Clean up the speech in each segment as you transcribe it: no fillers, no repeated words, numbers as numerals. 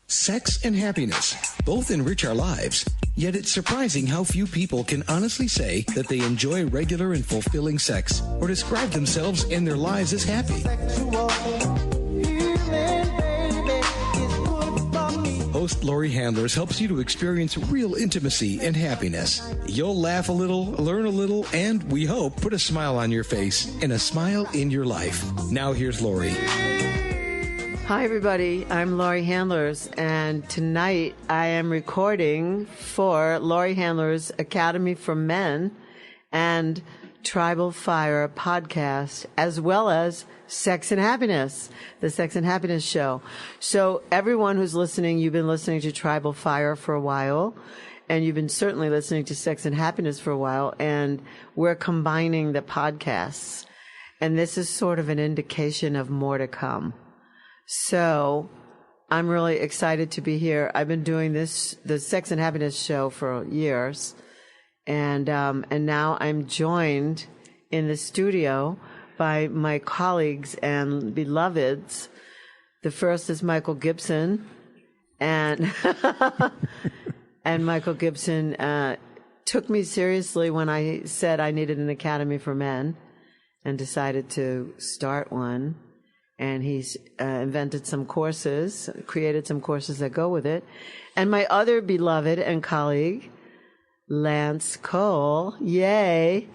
Sex and happiness both enrich our lives, yet it's surprising how few people can honestly say that they enjoy regular and fulfilling sex or describe themselves and their lives as happy. Host Laurie Handlers helps you to experience real intimacy and happiness. You'll laugh a little, learn a little, and we hope put a smile on your face and a smile in your life. Now here's Laurie. Hi, everybody. I'm Laurie Handlers, and tonight I am recording for Laurie Handlers Academy for Men and Tribal Fire podcast, as well as Sex and Happiness, the Sex and Happiness show. So everyone who's listening, you've been listening to Tribal Fire for a while, and you've been certainly listening to Sex and Happiness for a while, and we're combining the podcasts. And this is sort of an indication of more to come. So I'm really excited to be here. I've been doing the Sex and Happiness show for years. And now I'm joined in the studio by my colleagues and beloveds. The first is Michael Gibson. And, and Michael Gibson, took me seriously when I said I needed an academy for men and decided to start one. And he's invented some courses, created some courses that go with it. And my other beloved and colleague, Lance Cole, yay.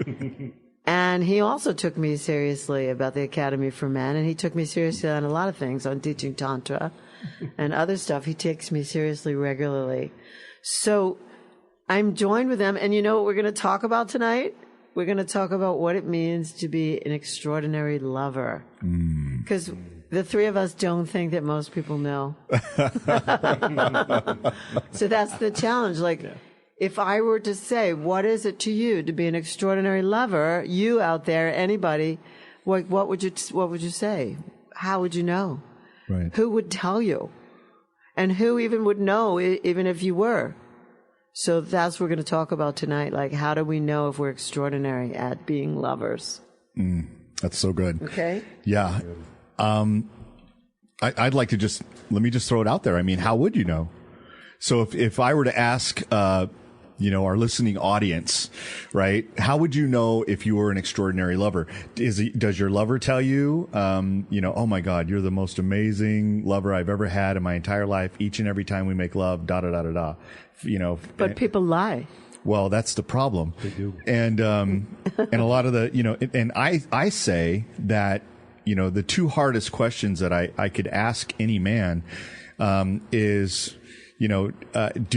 And he also took me seriously about the Academy for Men. And he took me seriously on a lot of things, on teaching Tantra and other stuff. He takes me seriously regularly. So I'm joined with them. And you know what we're going to talk about tonight? We're going to talk about what it means to be an extraordinary lover. Because the three of us don't think that most people know. So that's the challenge. Like, if I were to say, what is it to you to be an extraordinary lover, you out there, anybody, what would you say? How would you know? Right. Who would tell you? And who even would know, even if you were? So that's what we're going to talk about tonight. Like, how do we know if we're extraordinary at being lovers? That's so good. Okay. Yeah. I'd like to let me just throw it out there. I mean, how would you know? So if I were to ask, our listening audience, right? How would you know if you were an extraordinary lover? Does your lover tell you, oh my God, you're the most amazing lover I've ever had in my entire life. Each and every time we make love, da da da da da. But people lie. Well, that's the problem. They do. And a lot of the, and I say that, the two hardest questions that I could ask any man, is, do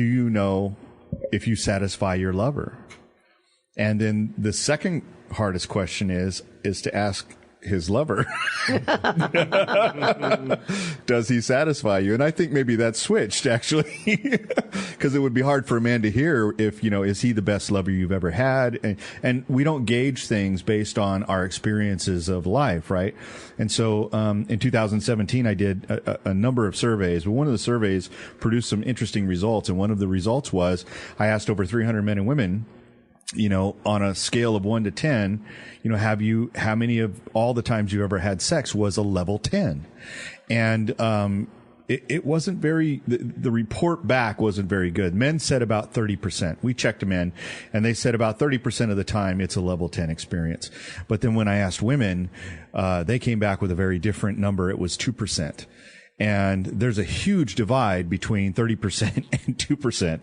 you know if you satisfy your lover? And then the second hardest question is to ask his lover, does he satisfy you? And I think maybe that's switched, actually, because it would be hard for a man to hear if, is he the best lover you've ever had? And we don't gauge things based on our experiences of life, right? And so in 2017, I did a number of surveys, but one of the surveys produced some interesting results. And one of the results was I asked over 300 men and women, on a scale of 1 to 10, how many of all the times you ever had sex was a level 10? And, it wasn't the report back wasn't very good. Men said about 30%. We checked men and they said about 30% of the time it's a level 10 experience. But then when I asked women, they came back with a very different number. It was 2%. And there's a huge divide between 30% and 2%.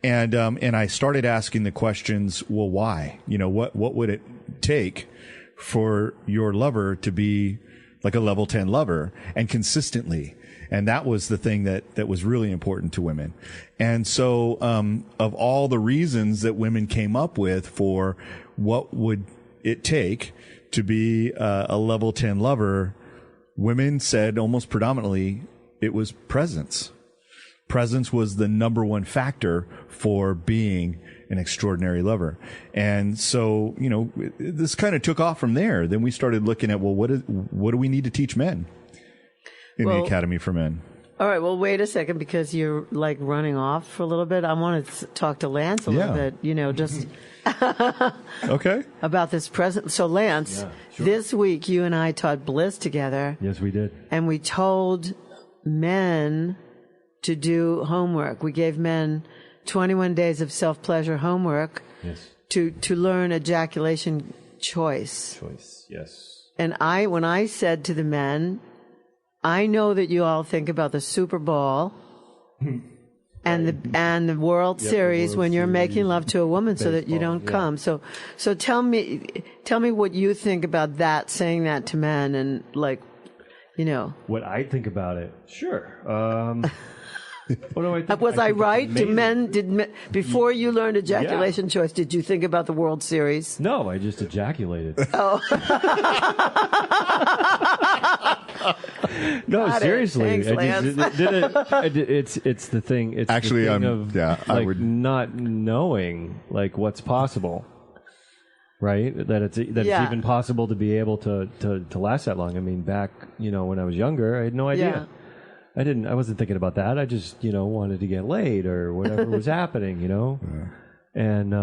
And I started asking the questions, well, why? What would it take for your lover to be like a level 10 lover and consistently? And that was the thing that was really important to women. And so, of all the reasons that women came up with for what would it take to be a level 10 lover, women said almost predominantly it was presence. Presence was the number one factor for being an extraordinary lover. And so, this kind of took off from there. Then we started looking at, well, what do we need to teach men in the Academy for Men? All right. Well, wait a second, because you're like running off for a little bit. I want to talk to Lance a little bit, just okay, about this present. So Lance, this week you and I taught bliss together. Yes, we did. And we told men to do homework. We gave men 21 days of self-pleasure homework to learn ejaculation choice. Yes. And when I said to the men, I know that you all think about the Super Bowl and the World Series when you're making love to a woman so that you don't come. So tell me what you think about that, saying that to men, and what I think about it. Sure. What do I think? Was I right? Before you learned ejaculation choice, did you think about the World Series? No, I just ejaculated. Oh. No, seriously. Thanks, Lance. It's the thing. It's actually, the thing of I would not knowing what's possible. Right? That it's even possible to be able to last that long. I mean, back, when I was younger, I had no idea. Yeah. I wasn't thinking about that. I just, wanted to get laid or whatever was happening, And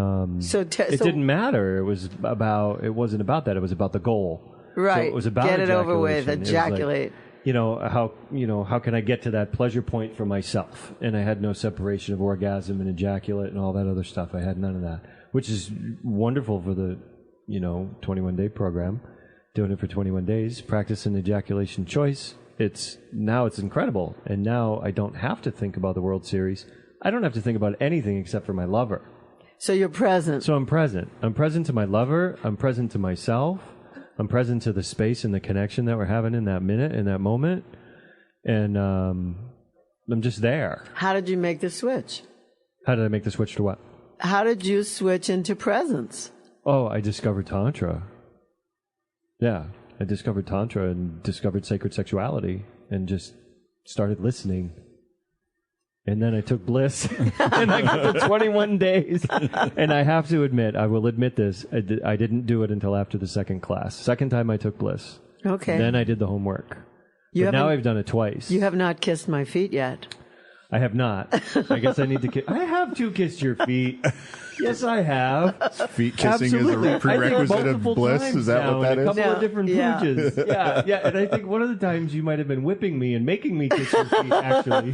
it didn't matter. It wasn't about that. It was about the goal. Right. So it was about get it over with, ejaculation. ejaculate. How can I get to that pleasure point for myself? And I had no separation of orgasm and ejaculate and all that other stuff. I had none of that, which is wonderful for the, 21-day program, doing it for 21 days, practicing ejaculation choice. It's incredible. And now I don't have to think about the World Series. I don't have to think about anything except for my lover. So you're present. So I'm present. I'm present to my lover. I'm present to myself. I'm present to the space and the connection that we're having in that minute, in that moment. And I'm just there. How did you make the switch? How did I make the switch to what? How did you switch into presence? Oh, I discovered Tantra. Yeah. I discovered Tantra and discovered sacred sexuality and just started listening. And then I took bliss and I got to 21 days. And I have to admit, I will admit this, I didn't do it until after the second class. Second time I took bliss. Okay. Then I did the homework. But now I've done it twice. You have not kissed my feet yet. I have not. I guess I need to kiss. I have kissed your feet. Yes, I have. Feet kissing Absolutely. is a prerequisite of bliss. Is that what that is? A couple of different pooches. Yeah. And I think one of the times you might have been whipping me and making me kiss your feet, actually.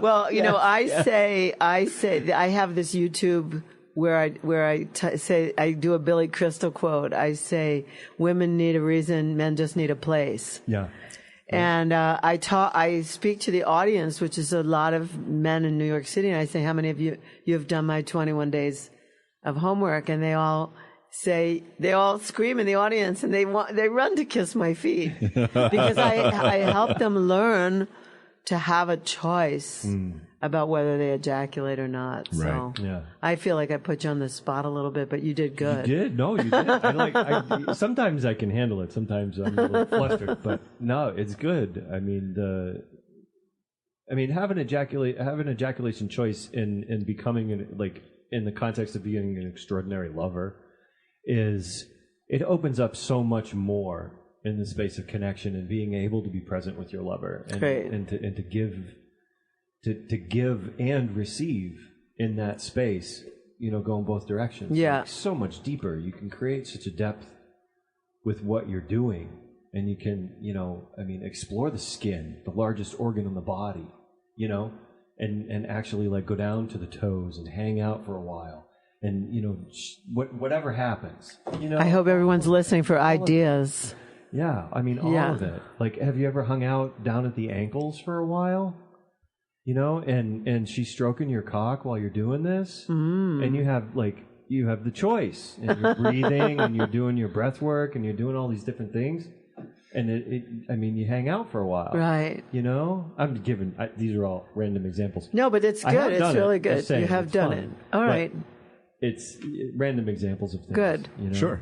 Well, I say I have this YouTube where I say, I do a Billy Crystal quote. I say, women need a reason, men just need a place. Yeah. And I speak to the audience, which is a lot of men in New York City, and I say, how many of you have done my 21 days of homework? And they all scream in the audience, and they run to kiss my feet because I help them learn to have a choice about whether they ejaculate or not. Right. So Yeah. I feel like I put you on the spot a little bit, but you did good. You did? No, you did. Sometimes I can handle it. Sometimes I'm a little flustered, but no, it's good. I mean, having ejaculation choice in becoming in the context of being an extraordinary lover it opens up so much more in the space of connection and being able to be present with your lover and to give and receive in that space, go in both directions. Yeah. So much deeper. You can create such a depth with what you're doing, and you can, explore the skin, the largest organ in the body, and actually go down to the toes and hang out for a while. And, whatever happens, I hope everyone's listening for ideas. Yeah, all of it. Have you ever hung out down at the ankles for a while? And she's stroking your cock while you're doing this, and you have the choice, and you're breathing, and you're doing your breath work, and you're doing all these different things, and you hang out for a while, right? I'm giving these are all random examples. No, but it's good. It's really good. You have done it. All right. It's random examples of things. Good. Sure.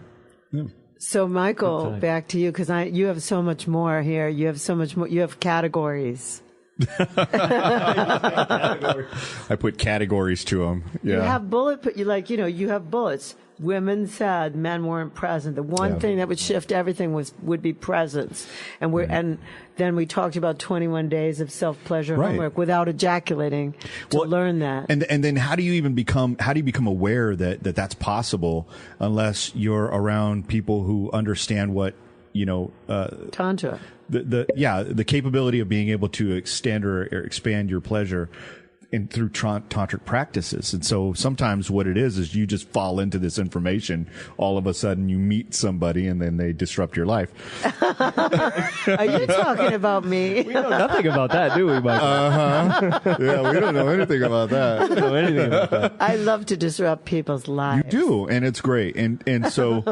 Yeah. So, Michael, back to you, because you have so much more here. You have so much more. You have categories. I put categories to them. Yeah. You have you have bullets. Women said men weren't present. The one thing that would shift everything would be presence. And and then we talked about 21 days of self-pleasure homework without ejaculating to learn that. And then how do you become aware that that's possible unless you're around people who understand what Tantra. The capability of being able to extend or expand your pleasure through tantric practices. And so sometimes what it is you just fall into this information. All of a sudden you meet somebody and then they disrupt your life. Are you talking about me? We know nothing about that, do we, Michael? Yeah, we don't know anything about that. We don't know anything about that. I love to disrupt people's lives. You do, and it's great. And so,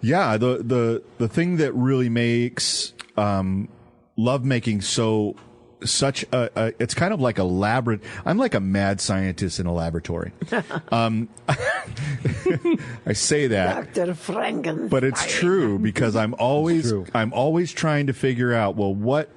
yeah, the thing that really makes lovemaking such a it's kind of like a I'm like a mad scientist in a laboratory. I say that, Dr. Frankenstein. but it's true because I'm always trying to figure out, well, what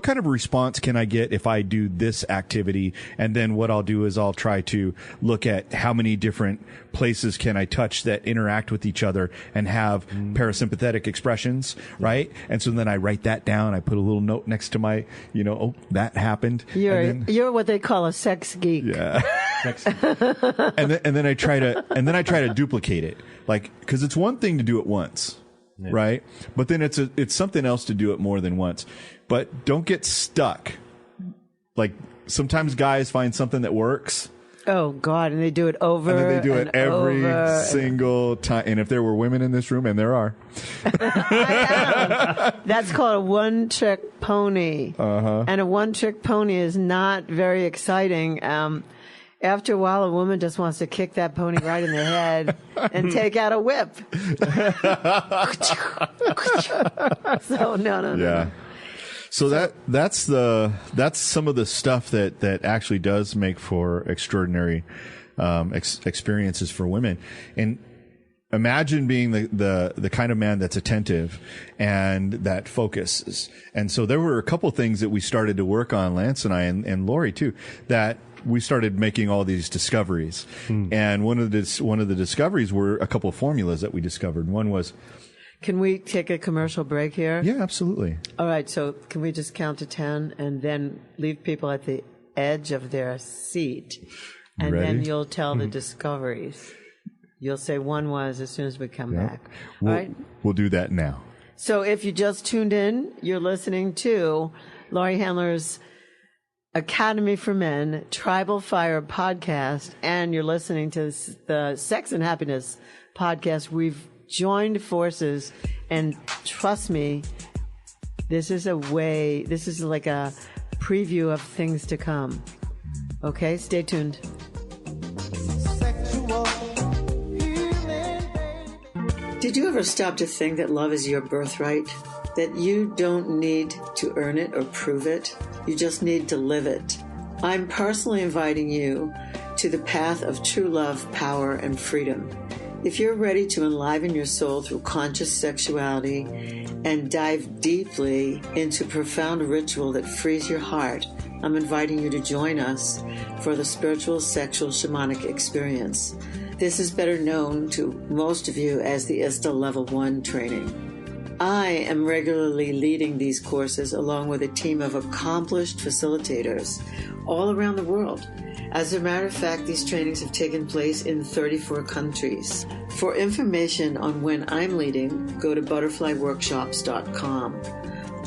kind of response can I get if I do this activity? And then what I'll do is I'll try to look at how many different places can I touch that interact with each other and have parasympathetic expressions, right? And so then I write that down. I put a little note next to my, oh, that happened. You're what they call a sex geek. Yeah. and then I try to duplicate it, like, because it's one thing to do it once. Yeah. Right. But then it's something else to do it more than once. But don't get stuck. Like sometimes guys find something that works. Oh God. And they do it over. And then they do it every single time. And if there were women in this room, and there are. I am. That's called a one-trick pony. Uh-huh. And a one-trick pony is not very exciting. After a while, a woman just wants to kick that pony right in the head and take out a whip. So no. Yeah. So that's some of the stuff that actually does make for extraordinary experiences for women. And imagine being the kind of man that's attentive and that focuses. And so there were a couple things that we started to work on, Lance and I, and Laurie too, that we started making all these discoveries. And one of the discoveries were a couple of formulas that we discovered. One was, can we take a commercial break here? Yeah, absolutely. All right. So can we just count to 10 and then leave people at the edge of their seat? And Ready? then you'll tell the discoveries. You'll say one was as soon as we come back. All right. We'll do that now. So if you just tuned in, you're listening to Laurie Handler's Academy for Men Tribal Fire podcast, and you're listening to the Sex and Happiness podcast. We've joined forces, and trust me, this is like a preview of things to come. Okay, stay tuned. Did you ever stop to think that love is your birthright? That you don't need to earn it or prove it? You just need to live it. I'm personally inviting you to the path of true love, power, and freedom. If you're ready to enliven your soul through conscious sexuality and dive deeply into profound ritual that frees your heart, I'm inviting you to join us for the spiritual sexual shamanic experience. This is better known to most of you as the ISTA Level 1 training. I am regularly leading these courses along with a team of accomplished facilitators all around the world. As a matter of fact, these trainings have taken place in 34 countries. For information on when I'm leading, go to butterflyworkshops.com.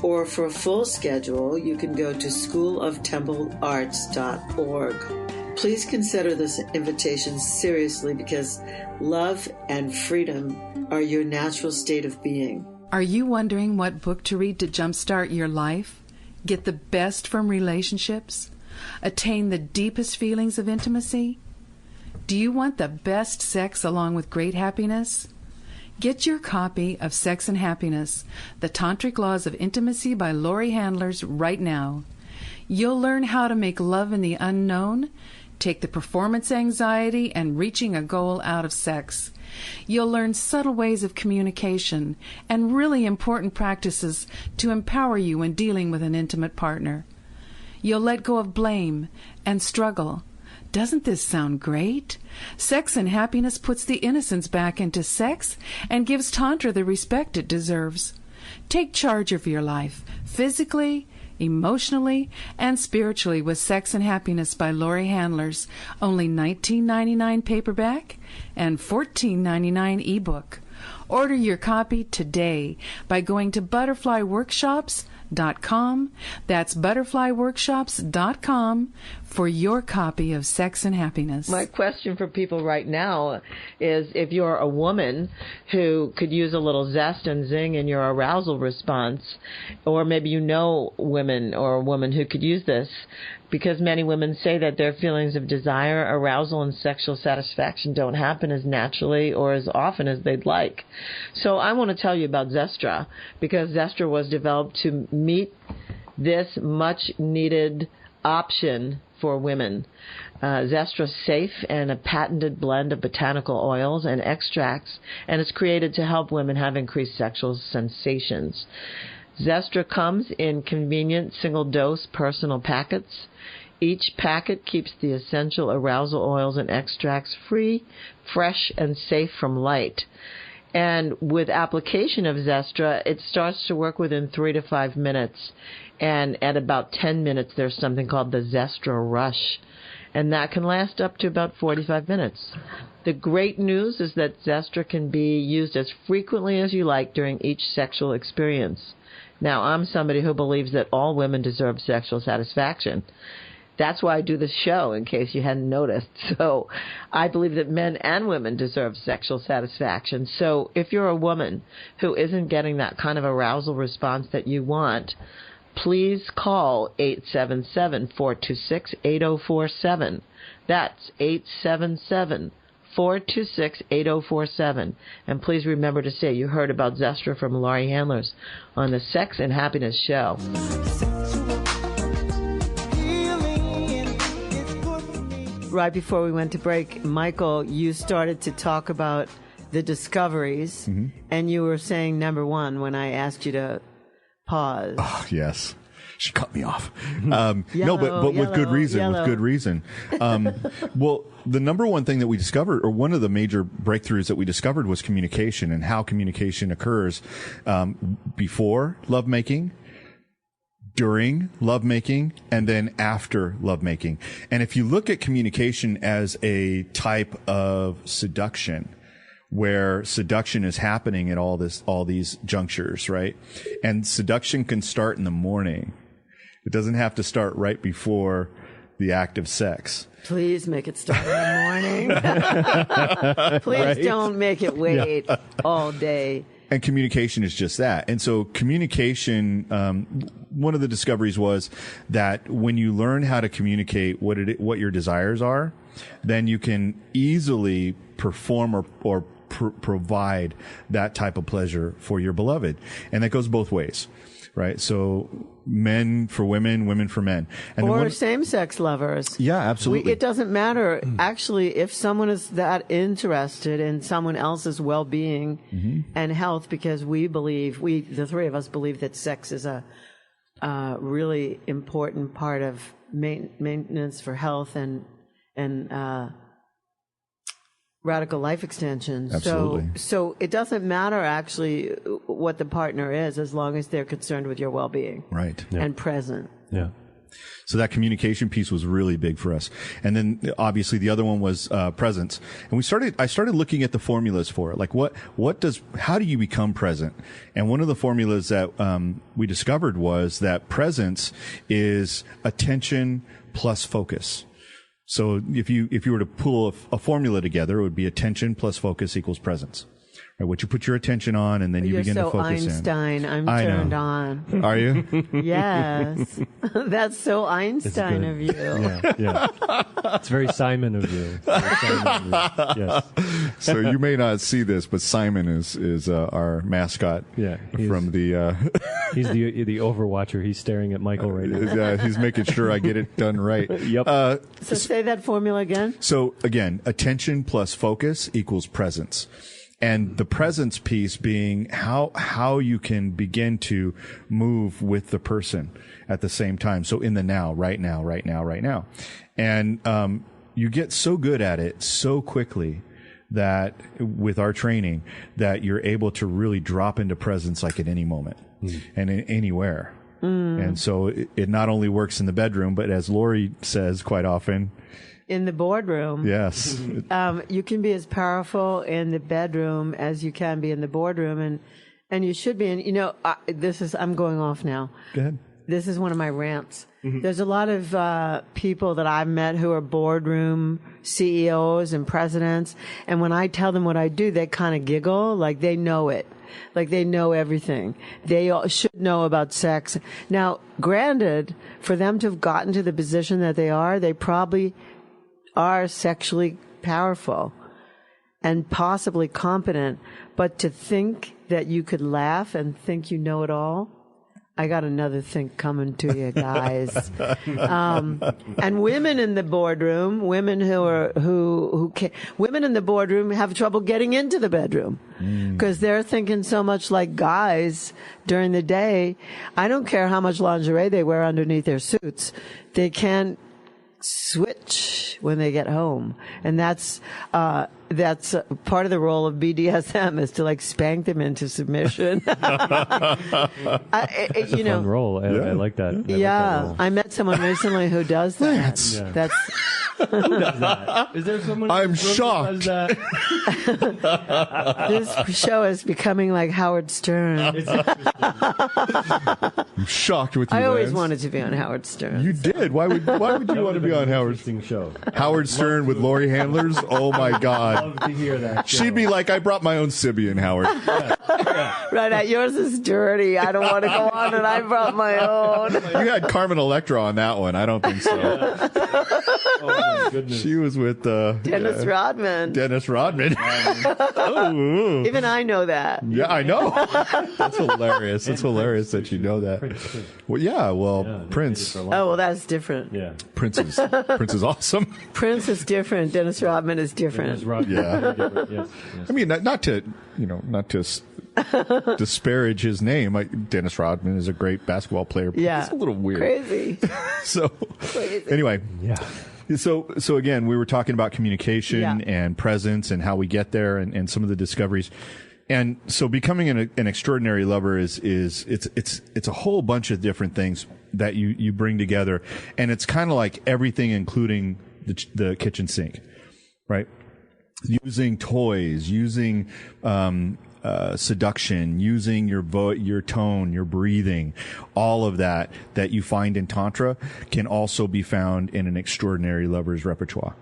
Or for a full schedule, you can go to schooloftemplearts.org. Please consider this invitation seriously because love and freedom are your natural state of being. Are you wondering what book to read to jumpstart your life? Get the best from relationships? Attain the deepest feelings of intimacy? Do you want the best sex along with great happiness? Get your copy of Sex and Happiness, The Tantric Laws of Intimacy by Laurie Handlers right now. You'll learn how to make love in the unknown, take the performance anxiety and reaching a goal out of sex. You'll learn subtle ways of communication and really important practices to empower you when dealing with an intimate partner. You'll let go of blame and struggle. Doesn't this sound great? Sex and Happiness puts the innocence back into sex and gives Tantra the respect it deserves. Take charge of your life, physically, emotionally, and spiritually with Sex and Happiness by Laurie Handlers. Only $19.99 paperback and $14.99 ebook. Order your copy today by going to butterflyworkshops.com. That's butterflyworkshops.com for your copy of Sex and Happiness. My question for people right now is, if you're a woman who could use a little zest and zing in your arousal response, or maybe you know women or a woman who could use this, because many women say that their feelings of desire, arousal, and sexual satisfaction don't happen as naturally or as often as they'd like. So I want to tell you about Zestra, because Zestra was developed to meet this much-needed option for women. Zestra's safe and a patented blend of botanical oils and extracts, and it's created to help women have increased sexual sensations. Zestra comes in convenient single-dose personal packets. Each packet keeps the essential arousal oils and extracts free, fresh, and safe from light. And with application of Zestra, it starts to work within 3 to 5 minutes. And at about 10 minutes, there's something called the Zestra Rush. And that can last up to about 45 minutes. The great news is that Zestra can be used as frequently as you like during each sexual experience. Now, I'm somebody who believes that all women deserve sexual satisfaction. That's why I do this show, in case you hadn't noticed. So I believe that men and women deserve sexual satisfaction. So if you're a woman who isn't getting that kind of arousal response that you want, please call 877-426-8047. That's 877-426-8047. And please remember to say you heard about Zestra from Laurie Handlers on the Sex and Happiness Show. Right before we went to break, Michael, you started to talk about the discoveries, and you were saying number one when I asked you to pause. Oh, yes. She cut me off. No, but with good reason. With good reason. Well, the number one thing that we discovered, or one of the major breakthroughs that we discovered, was communication, and how communication occurs before lovemaking, during lovemaking, and then after lovemaking. And if you look at communication as a type of seduction, where seduction is happening at all these junctures, right? And seduction can start in the morning. It doesn't have to start right before the act of sex. Please make it start in the morning. Please don't make it wait all day. And communication is just that. And so communication, one of the discoveries was that when you learn how to communicate what your desires are, then you can easily perform or provide that type of pleasure for your beloved. And that goes both ways, right? So men for women, women for men. And or same-sex lovers. Yeah, absolutely. It doesn't matter. Actually, if someone is that interested in someone else's well-being and health, because we believe, the three of us believe that sex is a really important part of maintenance for health and radical life extension. Absolutely. So it doesn't matter actually what the partner is, as long as they're concerned with your well-being. Right. And present. Yeah. So that communication piece was really big for us. And then obviously the other one was presence. And I started looking at the formulas for it. Like how do you become present? And one of the formulas that we discovered was that presence is attention plus focus. So if you were to pull a formula together, it would be attention plus focus equals presence. Right, what you put your attention on, and then you begin to focus Einstein. in. I'm turned on. Are you? Yes. That's so Einstein of you. Yeah. It's very Simon of you. Yes. So you may not see this, but Simon is our mascot. Yeah. From the. He's the Overwatcher. He's staring at Michael right now. He's making sure I get it done right. Yep. So say that formula again. So again, attention plus focus equals presence. And the presence piece being how you can begin to move with the person at the same time. So in the now, right now. And you get so good at it so quickly that with our training that you're able to really drop into presence like at any moment and anywhere. And so it not only works in the bedroom, but as Laurie says quite often, in the boardroom. Yes. You can be as powerful in the bedroom as you can be in the boardroom, and you should be. And I'm going off now. Go ahead. This is one of my rants. There's a lot of people that I've met who are boardroom CEOs and presidents, and when I tell them what I do, they kind of giggle, like they know it. Like they know everything. They all should know about sex. Now, granted, for them to have gotten to the position that they probably are sexually powerful and possibly competent, but to think that you could laugh and think you know it all, I got another thing coming to you guys. And women in the boardroom, women women in the boardroom have trouble getting into the bedroom because they're thinking so much like guys during the day. I don't care how much lingerie they wear underneath their suits. They can't switch when they get home. And that's part of the role of BDSM is to like spank them into submission. It's a fun role. I like that. I met someone recently who does that. Yeah. That's Who does that? Is there someone? I'm shocked. That does that? this show is becoming like Howard Stern. I'm shocked with you. I always Lance. wanted to be on Howard Stern. You did. Why would you want to be on Howard show? Howard Stern with Laurie Handlers? Oh my God. Love to hear that. Show. She'd be like, I brought my own Sibian, Howard. Right, yours is dirty. I don't want to go on, and I brought my own. You had Carmen Electra on that one. I don't think so. Oh my goodness. She was with Dennis Rodman. Dennis Rodman. Oh. Even I know that. Yeah, I know. That's hilarious. It's hilarious that you know that. Well, yeah. Well, Prince. Oh, well, that's different. Yeah. Prince is awesome. Prince is different. Dennis Rodman is different. Yeah. Yes. I mean, not to disparage his name. Dennis Rodman is a great basketball player. But Yeah. it's a little weird. Crazy. So, Crazy. anyway. Yeah. So again, we were talking about communication and presence and how we get there and some of the discoveries. And so becoming an extraordinary lover is it's a whole bunch of different things that you bring together. And it's kind of like everything, including the kitchen sink, right? Using toys, using, seduction, using your tone, your breathing, all of that you find in Tantra can also be found in an extraordinary lover's repertoire.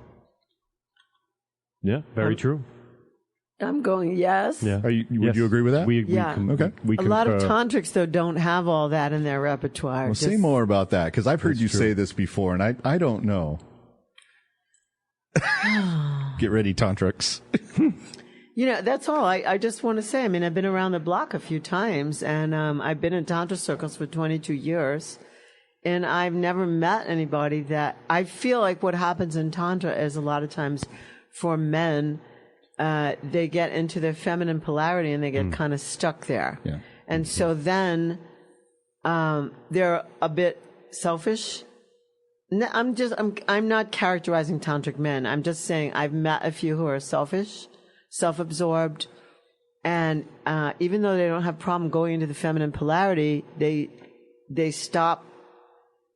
Yeah, very true. I'm going, yes. Yeah. Would you agree with that? Okay. We a lot of tantrics, though, don't have all that in their repertoire. Well, say more about that, because I've heard you say this before, and I don't know. Get ready, tantrics. That's all. I just want to say, I mean, I've been around the block a few times, and I've been in Tantra circles for 22 years, and I've never met anybody that... I feel like what happens in Tantra is a lot of times for men, they get into their feminine polarity and they get kind of stuck there. Yeah. And so then they're a bit selfish. I'm not characterizing tantric men. I'm just saying I've met a few who are selfish, self-absorbed, and even though they don't have problem going into the feminine polarity, they stop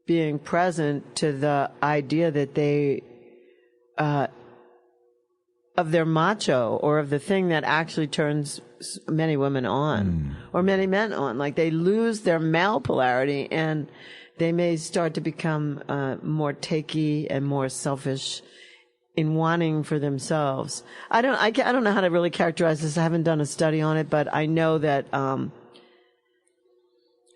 being present to the idea that they of their macho, or of the thing that actually turns many women on or many men on. Like they lose their male polarity and they may start to become more takey and more selfish in wanting for themselves. I don't know how to really characterize this. I haven't done a study on it, but I know that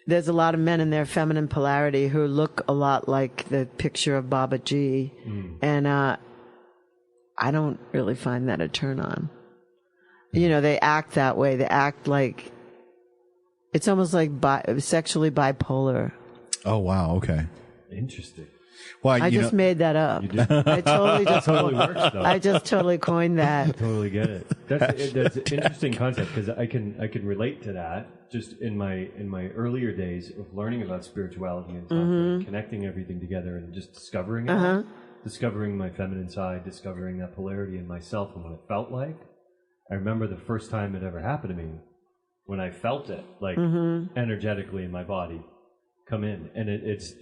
there's a lot of men in their feminine polarity who look a lot like the picture of Baba G, and I don't really find that a turn on. They act that way. They act like it's almost like sexually bipolar. Oh, wow. Okay. Interesting. Well, I just made that up. You did. I totally just Totally works, though. I just totally coined that. Totally get it. That's an interesting concept, because I can relate to that just in my earlier days of learning about spirituality and Tantra, connecting everything together and just discovering it, discovering my feminine side, discovering that polarity in myself and what it felt like. I remember the first time it ever happened to me, when I felt it, like energetically in my body. come in, and it's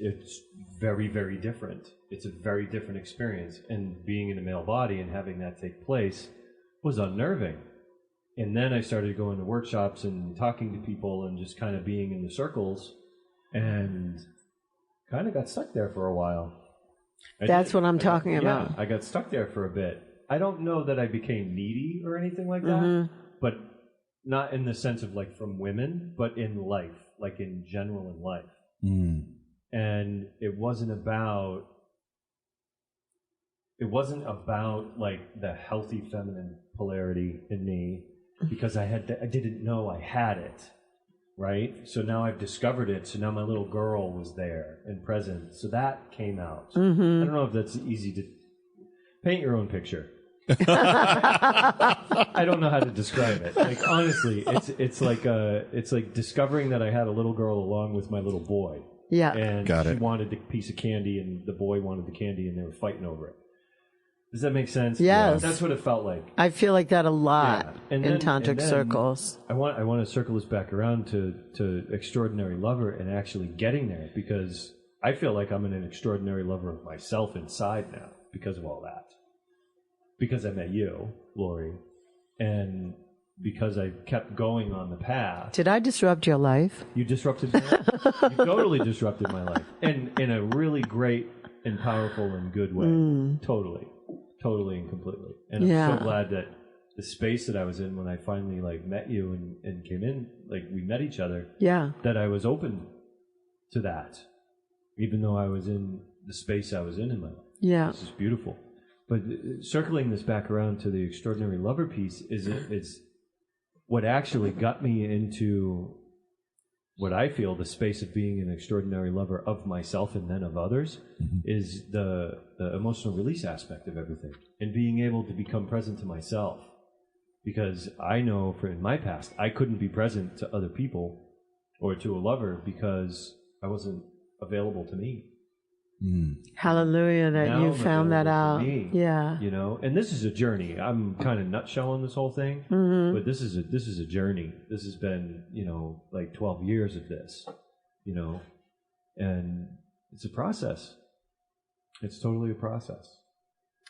very, very different. It's a very different experience, and being in a male body and having that take place was unnerving. And then I started going to workshops and talking to people and just kind of being in the circles, and kind of got stuck there for a while. That's what I'm talking about. Yeah, I got stuck there for a bit. I don't know that I became needy or anything like that, but not in the sense of like from women, but in life, like in general in life. And it wasn't about like the healthy feminine polarity in me, because I didn't know I had it, right? So now I've discovered it. So now my little girl was there and present. So that came out. I don't know if that's easy to paint your own picture. I don't know how to describe it. Like honestly, it's like discovering that I had a little girl along with my little boy. Yeah, and she wanted a piece of candy, and the boy wanted the candy, and they were fighting over it. Does that make sense? Yes. That's what it felt like. I feel like that a lot in tantric then circles. I want to circle this back around to extraordinary lover and actually getting there, because I feel like I'm an extraordinary lover of myself inside now because of all that. Because I met you, Laurie, and because I kept going on the path. Did I disrupt your life? You disrupted my life. You totally disrupted my life. And in a really great and powerful and good way. Totally and completely. And I'm so glad that the space that I was in when I finally like met you and came in, like we met each other, that I was open to that. Even though I was in the space I was in my life. Yeah. This is beautiful. But circling this back around to the extraordinary lover piece is what actually got me into what I feel the space of being an extraordinary lover of myself and then of others is the emotional release aspect of everything, and being able to become present to myself. Because I know in my past, I couldn't be present to other people or to a lover because I wasn't available to me. Hallelujah that Now you found that out. Yeah. You know, and this is a journey. I'm kind of nutshelling this whole thing, but this is a journey. This has been, like 12 years of this, and it's a process. It's totally a process.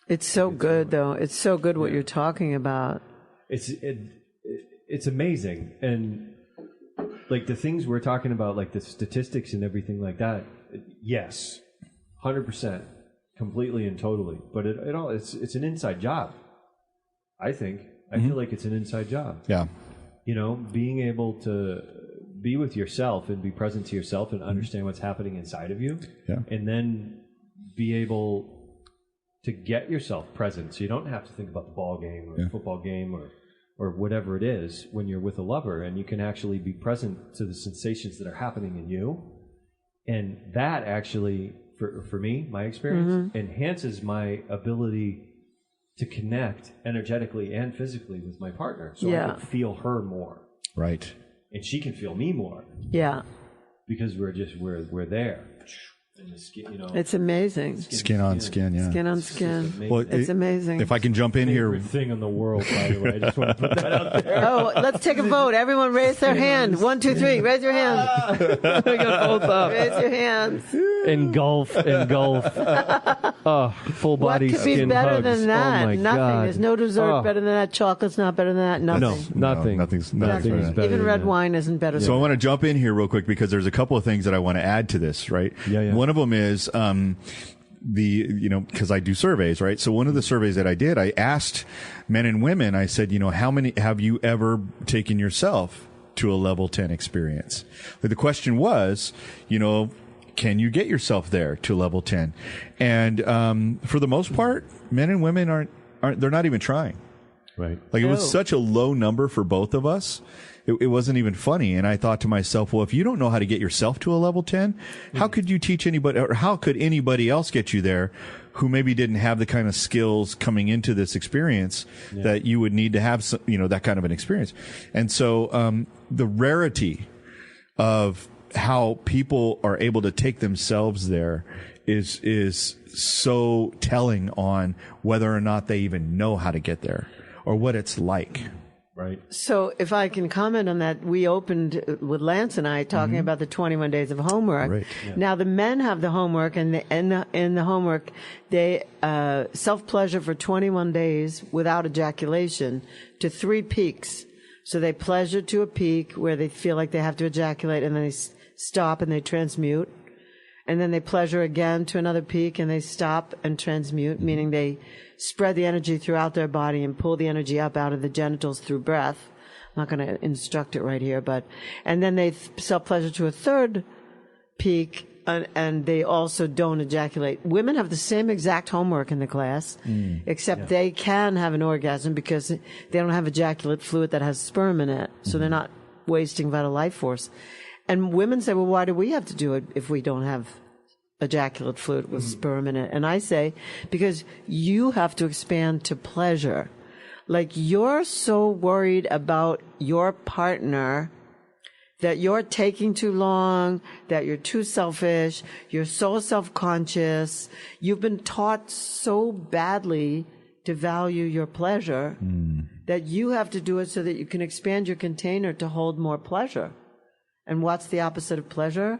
It's so good though. It's so good what you're talking about. It's amazing. And like the things we're talking about, like the statistics and everything like that. Yes. 100%, completely and totally. But it's an inside job, I think. I feel like it's an inside job. Yeah. Being able to be with yourself and be present to yourself and understand what's happening inside of you. Yeah. And then be able to get yourself present so you don't have to think about the ball game or the football game or whatever it is when you're with a lover, and you can actually be present to the sensations that are happening in you. And that actually... For me, my experience enhances my ability to connect energetically and physically with my partner. So I can feel her more. Right. And she can feel me more. Yeah. Because we're there. And the skin, it's amazing. Skin on skin, yeah. Skin on skin. Well, it's amazing. If I can jump in here. Favorite thing in the world, by the way. I just want to put that out there. Oh, let's take a vote. Everyone raise their hand. 1, 2, 3. Raise your hand. We got both up. Raise your hands. Engulf. Oh, full body skin hugs. What could be better than that? Oh my Nothing. God. There's no dessert better than that. Chocolate's not better than that. Nothing. No, nothing. Nothing's better. Even red wine isn't better than that. So I want to jump in here real quick because there's a couple of things that I want to add to this, right? Yeah. One of them is because I do surveys, right? So one of the surveys that I did, I asked men and women, I said, how many have you ever taken yourself to a level 10 experience? The question was, can you get yourself there to level 10? And for the most part, men and women aren't they're not even trying. Right. Like it was such a low number for both of us. It wasn't even funny. And I thought to myself, well, if you don't know how to get yourself to a level 10, how could you teach anybody, or how could anybody else get you there who maybe didn't have the kind of skills coming into this experience that you would need to have, that kind of an experience. And so, the rarity of how people are able to take themselves there is so telling on whether or not they even know how to get there or what it's like. right? So if I can comment on that, we opened with Lance and I talking about the 21 days of homework. Right. Yeah. Now the men have the homework, and in the homework, they self-pleasure for 21 days without ejaculation to 3 peaks. So they pleasure to a peak where they feel like they have to ejaculate, and then they stop and they transmute. And then they pleasure again to another peak, and they stop and transmute, meaning they spread the energy throughout their body and pull the energy up out of the genitals through breath. I'm not going to instruct it right here, and then they self-pleasure to a 3rd peak, and they also don't ejaculate. Women have the same exact homework in the class, except they can have an orgasm because they don't have ejaculate fluid that has sperm in it, so they're not wasting vital life force. And women say, well, why do we have to do it if we don't have ejaculate fluid with sperm in it? And I say, because you have to expand to pleasure. Like, you're so worried about your partner that you're taking too long, that you're too selfish, you're so self-conscious, you've been taught so badly to value your pleasure that you have to do it so that you can expand your container to hold more pleasure. And what's the opposite of pleasure?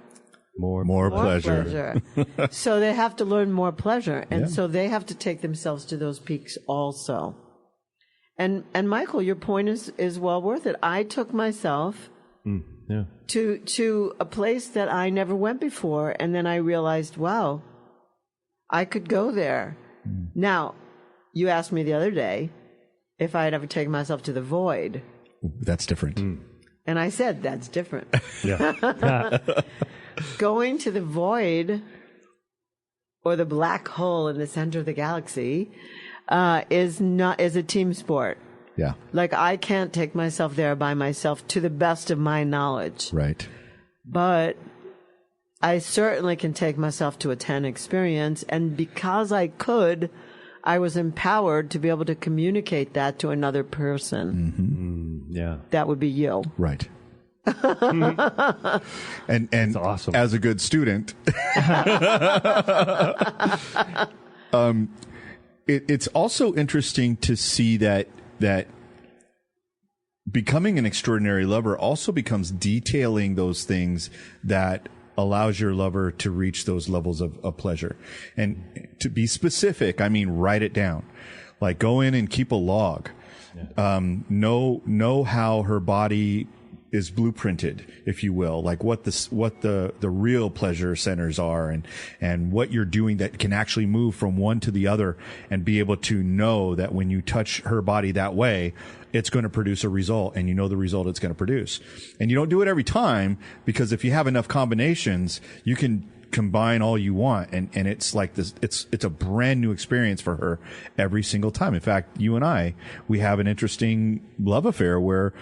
More pleasure. So they have to learn more pleasure. And so they have to take themselves to those peaks also. And Michael, your point is well worth it. I took myself to a place that I never went before. And then I realized, wow, I could go there. Now, you asked me the other day if I had ever taken myself to the void. That's different. And I said, that's different. Yeah. Going to the void or the black hole in the center of the galaxy is a team sport. Yeah. Like, I can't take myself there by myself to the best of my knowledge. Right. But I certainly can take myself to a 10 experience. And because I could, I was empowered to be able to communicate that to another person. Yeah. That would be you. Right. and That's awesome. As a good student, it's also interesting to see that becoming an extraordinary lover also becomes detailing those things that allows your lover to reach those levels of pleasure. And to be specific, I mean, write it down. Like, go in and keep a log. Know how her body is blueprinted, if you will, like what the real pleasure centers are, and what you're doing that can actually move from one to the other, and be able to know that when you touch her body that way, it's going to produce a result, and you know the result it's going to produce. And you don't do it every time, because if you have enough combinations, you can combine all you want, and it's like this, it's a brand new experience for her every single time. In fact, you and we have an interesting love affair where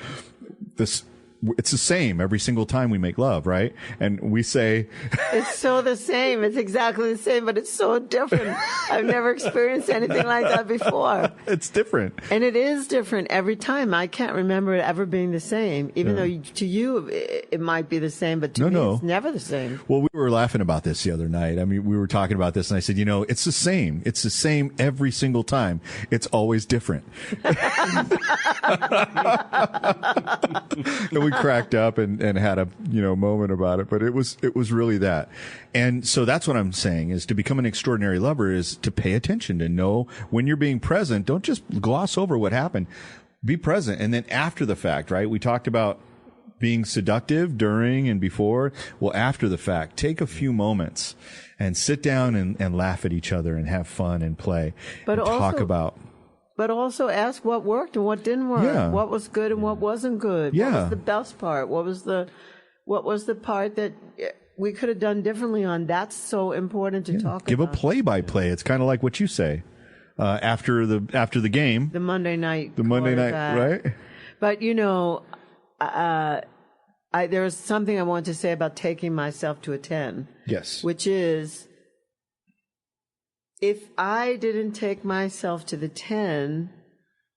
it's the same every single time we make love, right? And we say it's so the same. It's exactly the same, but it's so different. I've never experienced anything like that before. It's different. And it is different every time. I can't remember it ever being the same, even though to you it might be the same, but to me it's never the same. Well, we were laughing about this the other night. I mean, we were talking about this, and I said, it's the same. It's the same every single time. It's always different. And we cracked up and had a moment about it, but it was really that. And so that's what I'm saying, is to become an extraordinary lover is to pay attention, to know when you're being present. Don't just gloss over what happened. Be present. And then after the fact, right? We talked about being seductive during and before. Well, after the fact, take a few moments and sit down and laugh at each other and have fun and play, but and talk about. But also ask what worked and what didn't work. Yeah. What was good and what wasn't good. Yeah. What was the best part? What was the part that we could have done differently on? That's so important to talk about. Give a play-by-play. It's kind of like what you say after the game. The Monday night. Right? But there is something I want to say about taking myself to a 10. Yes. Which is, if I didn't take myself to the 10,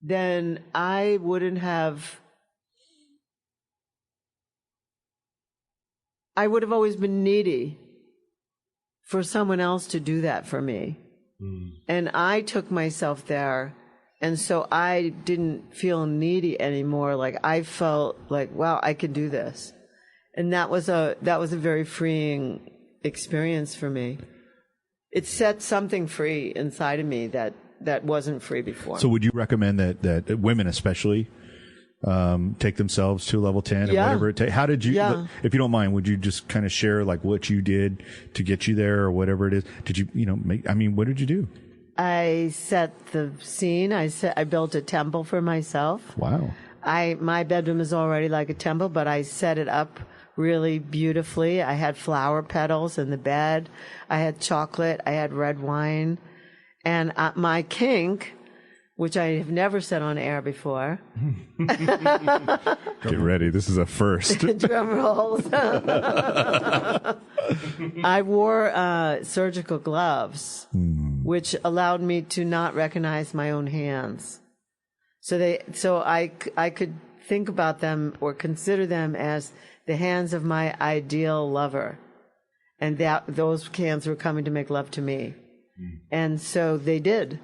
then I would have always been needy for someone else to do that for me. And I took myself there, And so I didn't feel needy anymore. Like I felt like, wow, I could do this. And that was a very freeing experience for me. It set something free inside of me that wasn't free before. So would you recommend that women especially take themselves to level 10 and whatever it takes? How did you, if you don't mind, would you just kind of share like what you did to get you there or whatever it is? Did you, what did you do? I set the scene. I built a temple for myself. Wow. My bedroom is already like a temple, but I set it up really beautifully. I had flower petals in the bed. I had chocolate. I had red wine. And my kink, which I have never said on air before. Get ready. This is a first. Drum rolls. I wore surgical gloves, which allowed me to not recognize my own hands. So I could think about them or consider them as the hands of my ideal lover, and those hands were coming to make love to me. And so they did.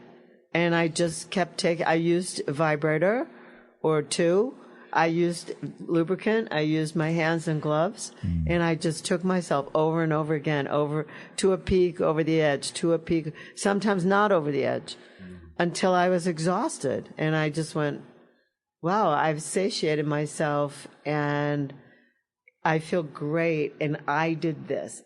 And I just kept taking, I used a vibrator or two. I used lubricant. I used my hands and gloves. And I just took myself over and over again, over to a peak, over the edge, to a peak, sometimes not over the edge, until I was exhausted. And I just went, wow, I've satiated myself and I feel great. And I did this.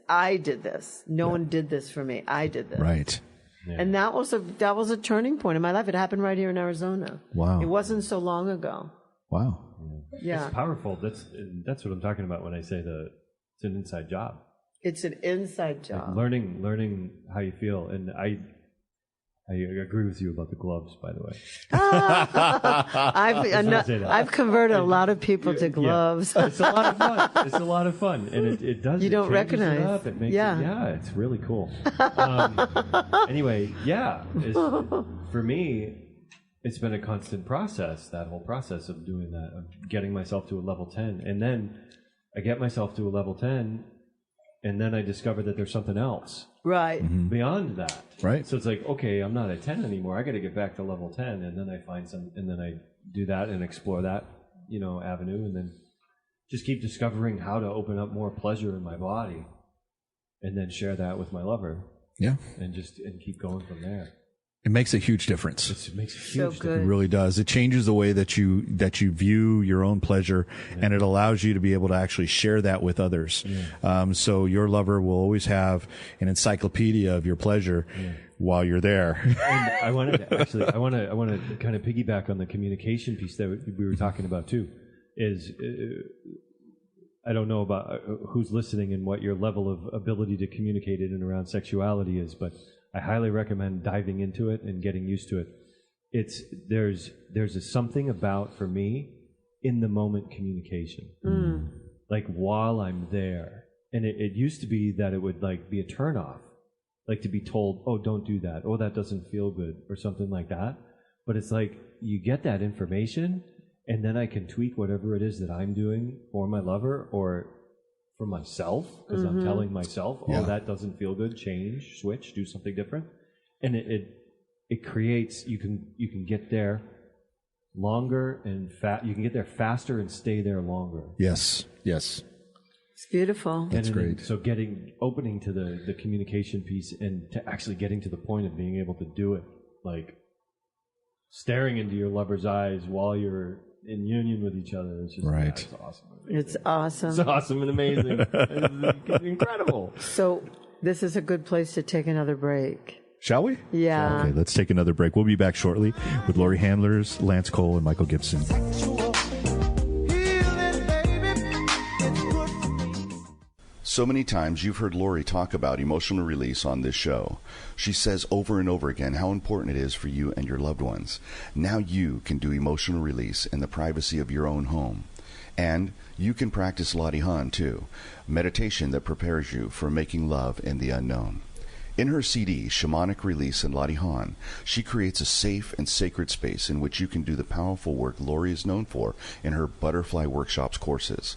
No one did this for me. I did this. Right. Yeah. And that was a turning point in my life. It happened right here in Arizona. Wow. It wasn't so long ago. Wow. Yeah. It's powerful. That's what I'm talking about when I say it's an inside job. It's an inside job. Like learning how you feel. And I agree with you about the gloves, by the way. I've converted a lot of people to gloves. Yeah. It's a lot of fun. It's a lot of fun, and it does. You don't recognize. It up. It makes it's really cool. Anyway, for me, it's been a constant process. That whole process of doing that, of getting myself to a level 10, and then I get myself to a level 10. And then I discovered that there's something else. Right. Beyond that. Right. So it's like, okay, I'm not at 10 anymore. I got to get back to level 10. And then I find and then I do that and explore that, avenue. And then just keep discovering how to open up more pleasure in my body. And then share that with my lover. Yeah. And keep going from there. It makes a huge difference. It makes a huge difference. It really does. It changes the way that you view your own pleasure, and it allows you to be able to actually share that with others. Yeah. So your lover will always have an encyclopedia of your pleasure while you're there. And I want to kind of piggyback on the communication piece that we were talking about too. I don't know about who's listening and what your level of ability to communicate in and around sexuality is, but I highly recommend diving into it and getting used to it. There's something about, for me, in the moment communication. Like while I'm there. And it used to be that it would like be a turnoff. Like to be told, oh, don't do that. Oh, that doesn't feel good or something like that. But it's like you get that information and then I can tweak whatever it is that I'm doing for my lover or for myself, because I'm telling myself, that doesn't feel good, change, switch, do something different. And it creates, you can get there longer and you can get there faster and stay there longer. Yes. It's beautiful. That's great. So opening to the communication piece and to actually getting to the point of being able to do it, like staring into your lover's eyes while you're in union with each other. It's just it's awesome. It's awesome. It's awesome and amazing. It's incredible. So this is a good place to take another break. Shall we? Yeah. Okay, let's take another break. We'll be back shortly with Laurie Handlers, Lance Cole, and Michael Gibson. So many times you've heard Laurie talk about emotional release on this show. She says over and over again how important it is for you and your loved ones. Now you can do emotional release in the privacy of your own home. And you can practice Lottie Han too, meditation that prepares you for making love in the unknown. In her CD, Shamanic Release and Lottie Han, she creates a safe and sacred space in which you can do the powerful work Laurie is known for in her Butterfly Workshops courses.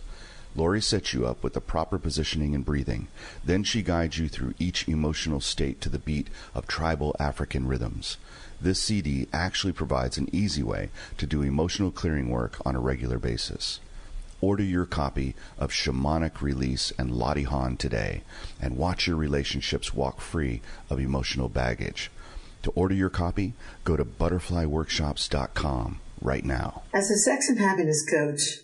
Laurie sets you up with the proper positioning and breathing. Then she guides you through each emotional state to the beat of tribal African rhythms. This CD actually provides an easy way to do emotional clearing work on a regular basis. Order your copy of Shamanic Release and Lottie Han today and watch your relationships walk free of emotional baggage. To order your copy, go to butterflyworkshops.com right now. As a sex and happiness coach,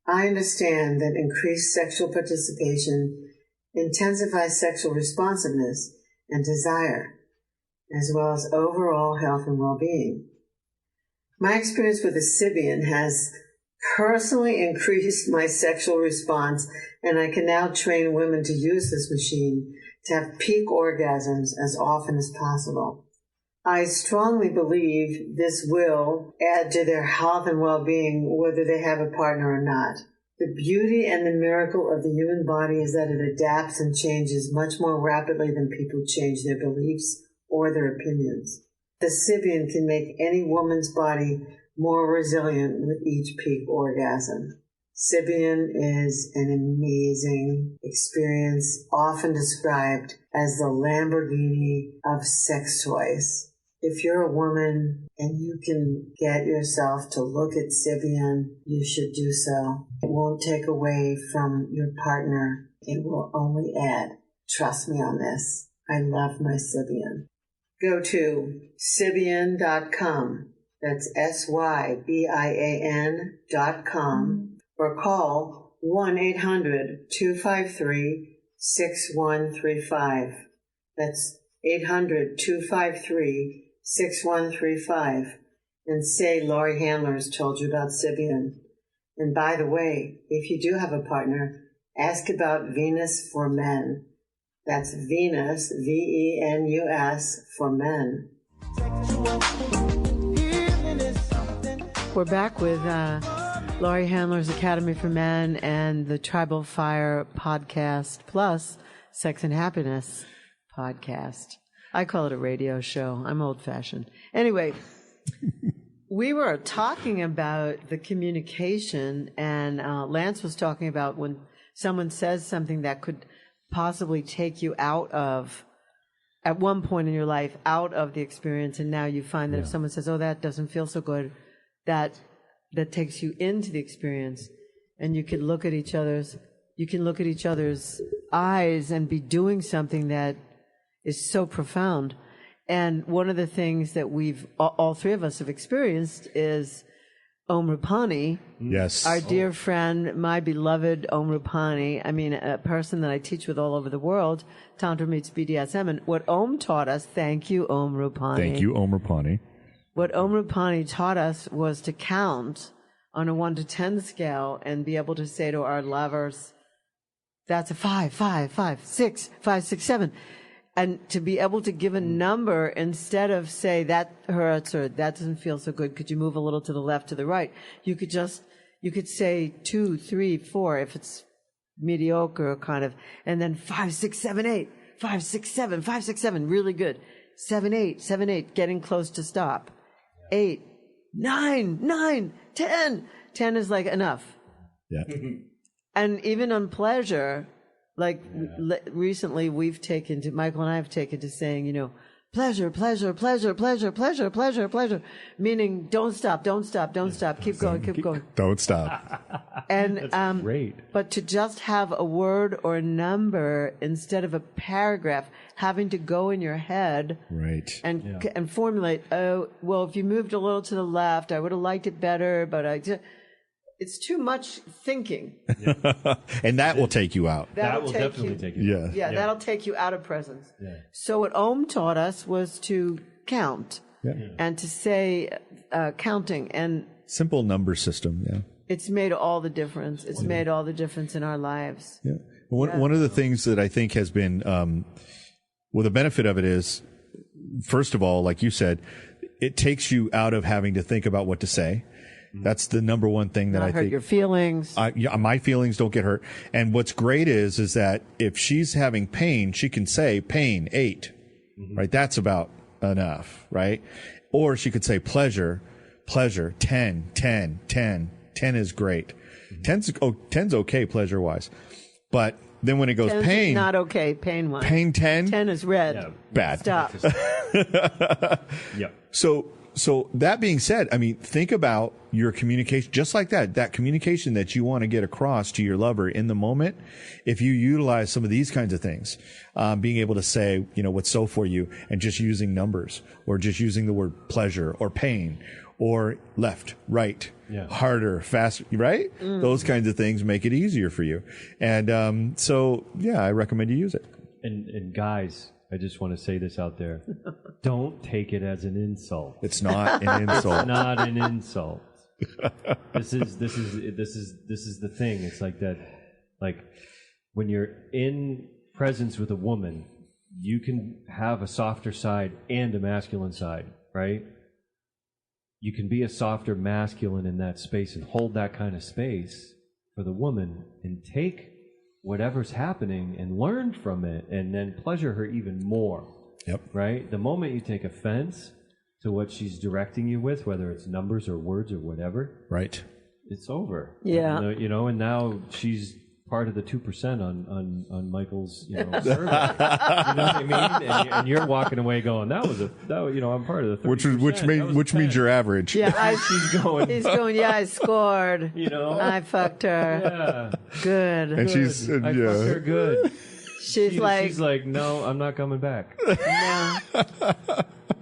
I understand that increased sexual participation intensifies sexual responsiveness and desire, as well as overall health and well-being. My experience with the Sybian has personally increased my sexual response, and I can now train women to use this machine to have peak orgasms as often as possible. I strongly believe this will add to their health and well-being whether they have a partner or not. The beauty and the miracle of the human body is that it adapts and changes much more rapidly than people change their beliefs or their opinions. The Sybian can make any woman's body more resilient with each peak orgasm. Sybian is an amazing experience, often described as the Lamborghini of sex toys. If you're a woman and you can get yourself to look at Sybian, you should do so. It won't take away from your partner. It will only add. Trust me on this. I love my Sybian. Go to Sybian.com. That's SYBIAN.com, or call 1-800-253-6135. That's 800-253-6135, and say Laurie Handlers told you about Sybian. And by the way, if you do have a partner, ask about Venus for Men. That's Venus, Venus, for men. We're back with Laurie Handler's Academy for Men and the Tribal Fire podcast, plus Sex and Happiness podcast. I call it a radio show. I'm old-fashioned. Anyway, we were talking about the communication, and Lance was talking about when someone says something that could possibly take you out of, at one point in your life, out of the experience, and now you find that if someone says, oh, that doesn't feel so good, that takes you into the experience, and you can look at each other's eyes and be doing something that is so profound. And one of the things that we've all three of us have experienced is Om Rupani. Yes. Our dear friend, my beloved Om Rupani. I mean, a person that I teach with all over the world. Tantra meets BDSM. And what Om taught us, thank you, Om Rupani. Thank you, Om Rupani. What Om Rupani taught us was to count on a 1 to 10 scale and be able to say to our lovers, that's a 5, 5, 5, 6, 5, 6, 7. And to be able to give a number instead of say that hurts or that doesn't feel so good. Could you move a little to the left, to the right? You could say 2, 3, 4 if it's mediocre kind of, and then 5, 6, 7, 8, 5, 6, 7, 5, 6, 7, really good. 7, 8, 7, 8, getting close to stop. 8, 9, 9, 10. 10 is like enough. Yeah. And even on pleasure, like recently we've taken to, Michael and I have taken to saying, pleasure, pleasure, pleasure, pleasure, pleasure, pleasure, pleasure, meaning don't stop, don't stop, don't stop, keep going, keep going. Don't stop. And, That's great. But to just have a word or a number instead of a paragraph, having to go in your head. Right. And formulate, oh, well, if you moved a little to the left, I would have liked it better, but it's too much thinking. And that will take you out. That will definitely take you out. Yeah, that'll take you out of presence. Yeah. So what Om taught us was to count and to say counting. And simple number system, yeah. It's made all the difference. It's made all the difference in our lives. Yeah. One of the things that I think has been, the benefit of it is, first of all, like you said, it takes you out of having to think about what to say. That's the number one thing that I think. Hurt your feelings. My feelings don't get hurt. And what's great is that if she's having pain, she can say pain 8, right? That's about enough, right? Or she could say pleasure 10, 10, 10. 10 is great. 10's okay pleasure wise, but then when it goes 10's pain, not okay. Pain 1. pain 10, 10 is red. Yeah. bad. Stop. Yep. So that being said, I mean, think about your communication, just like that communication that you want to get across to your lover in the moment. If you utilize some of these kinds of things, being able to say, what's so for you, and just using numbers, or just using the word pleasure or pain, or left, right, harder, faster, right? Those kinds of things make it easier for you. And, so yeah, I recommend you use it. And guys, I just want to say this out there. Don't take it as an insult. It's not an insult. It's not an insult. This is the thing. It's like that, like when you're in presence with a woman, you can have a softer side and a masculine side, right? You can be a softer masculine in that space and hold that kind of space for the woman and take whatever's happening and learn from it, and then pleasure her even more. Yep. Right? The moment you take offense to what she's directing you with, whether it's numbers or words or whatever, right, it's over. Yeah. And now she's part of the 2% on Michael's survey. You know what I mean? And you're walking away going, I'm part of the 30%. which means you're average. Yeah, She's going. he's going. Yeah, I scored. I fucked her. Yeah. Good. And she's I fucked her good. She's like, no, I'm not coming back.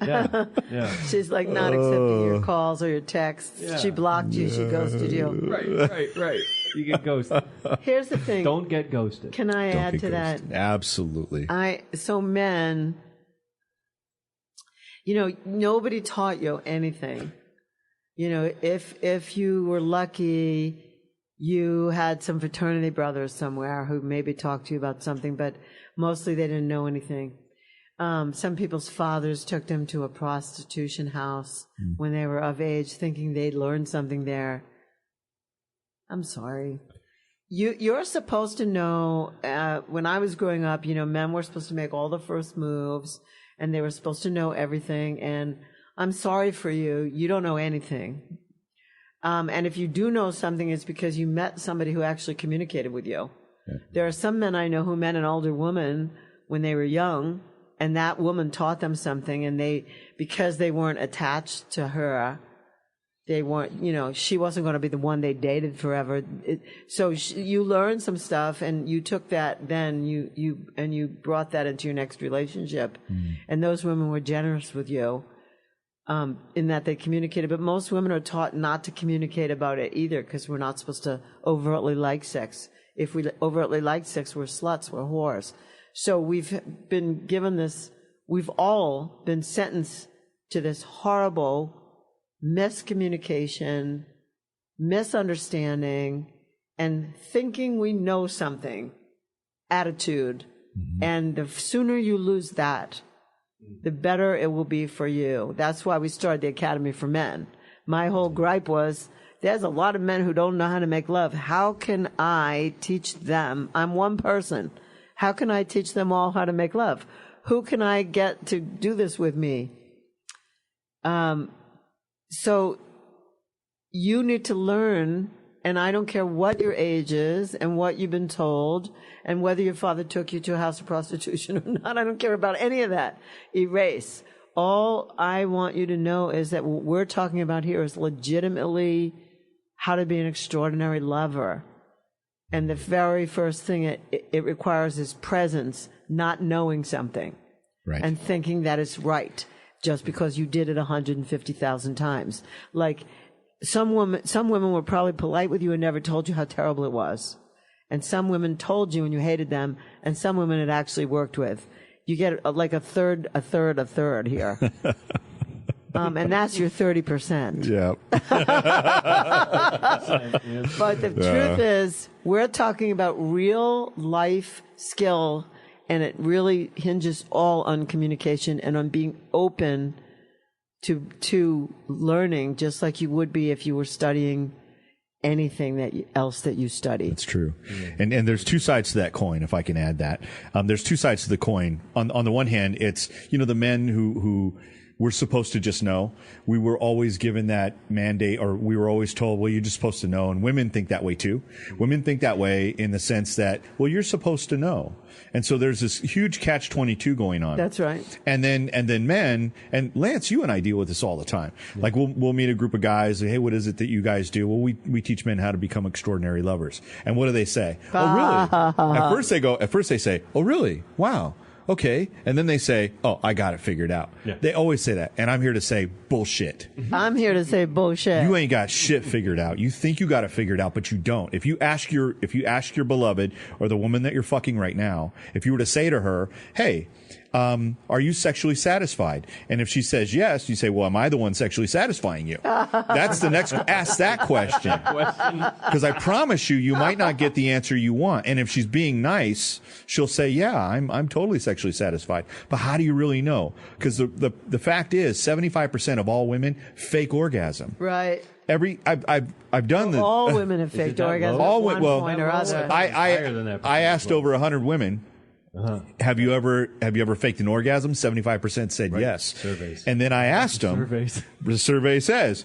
no. Yeah. She's like not accepting your calls or your texts. Yeah. She blocked you. She ghosted you. Right. You get ghosted. Here's the thing. Don't get ghosted. Can I add to that? Absolutely. So men, nobody taught you anything. If you were lucky, you had some fraternity brothers somewhere who maybe talked to you about something, but mostly they didn't know anything. Some people's fathers took them to a prostitution house when they were of age, thinking they'd learn something there. I'm sorry. You're supposed to know, when I was growing up, men were supposed to make all the first moves, and they were supposed to know everything, and I'm sorry for you. You don't know anything. And if you do know something, it's because you met somebody who actually communicated with you. Yeah. There are some men I know who met an older woman when they were young, and that woman taught them something, and because they weren't attached to her, they weren't, she wasn't going to be the one they dated forever. You learned some stuff, and you took that then, you brought that into your next relationship. And those women were generous with you. In that they communicated, but most women are taught not to communicate about it either, because we're not supposed to overtly like sex. If we overtly like sex, we're sluts, we're whores. So we've been given this, we've all been sentenced to this horrible miscommunication, misunderstanding, and thinking we know something attitude. And the sooner you lose that, the better it will be for you. That's why we started the Academy for Men. My whole gripe was, there's a lot of men who don't know how to make love. How can I teach them? I'm one person. How can I teach them all how to make love? Who can I get to do this with me? So you need to learn, and I don't care what your age is and what you've been told and whether your father took you to a house of prostitution or not. I don't care about any of that. Erase. All I want you to know is that what we're talking about here is legitimately how to be an extraordinary lover. And the very first thing it requires is presence, not knowing something. Right. And thinking that it's right just because you did it 150,000 times. Like, some women were probably polite with you and never told you how terrible it was. And some women told you and you hated them, and some women it actually worked with. You get like a third here. And that's your 30%. Yeah. But the truth is, we're talking about real life skill, and it really hinges all on communication and on being open to learning, just like you would be if you were studying anything else that you study. That's true. And there's two sides to that coin, if I can add that. There's two sides to the coin. On the one hand, it's, the men who we're supposed to just know. We were always given that mandate, or we were always told, well, you're just supposed to know. And women think that way too. Women think that way in the sense that, well, you're supposed to know. And so there's this huge catch-22 going on. That's right. And then men, and Lance, you and I deal with this all the time. Yeah. Like we'll meet a group of guys, hey, what is it that you guys do? Well, we teach men how to become extraordinary lovers. And what do they say? Oh, really? At first they say, oh, really? Wow. Okay. And then they say, oh, I got it figured out. Yeah. They always say that. And I'm here to say bullshit. I'm here to say bullshit. You ain't got shit figured out. You think you got it figured out, but you don't. If you ask your beloved, or the woman that you're fucking right now, if you were to say to her, hey, are you sexually satisfied? And if she says yes, you say, well, am I the one sexually satisfying you? That's the next, ask that question. Because I promise you might not get the answer you want. And if she's being nice, she'll say, yeah, I'm totally sexually satisfied. But how do you really know? Because the fact is 75% of all women fake orgasm. Right. I've done this. All women have faked orgasm at one point or other. I asked over 100 women, have you ever faked an orgasm? 75% said yes. Surveys. And then I asked them. Surveys. The survey says.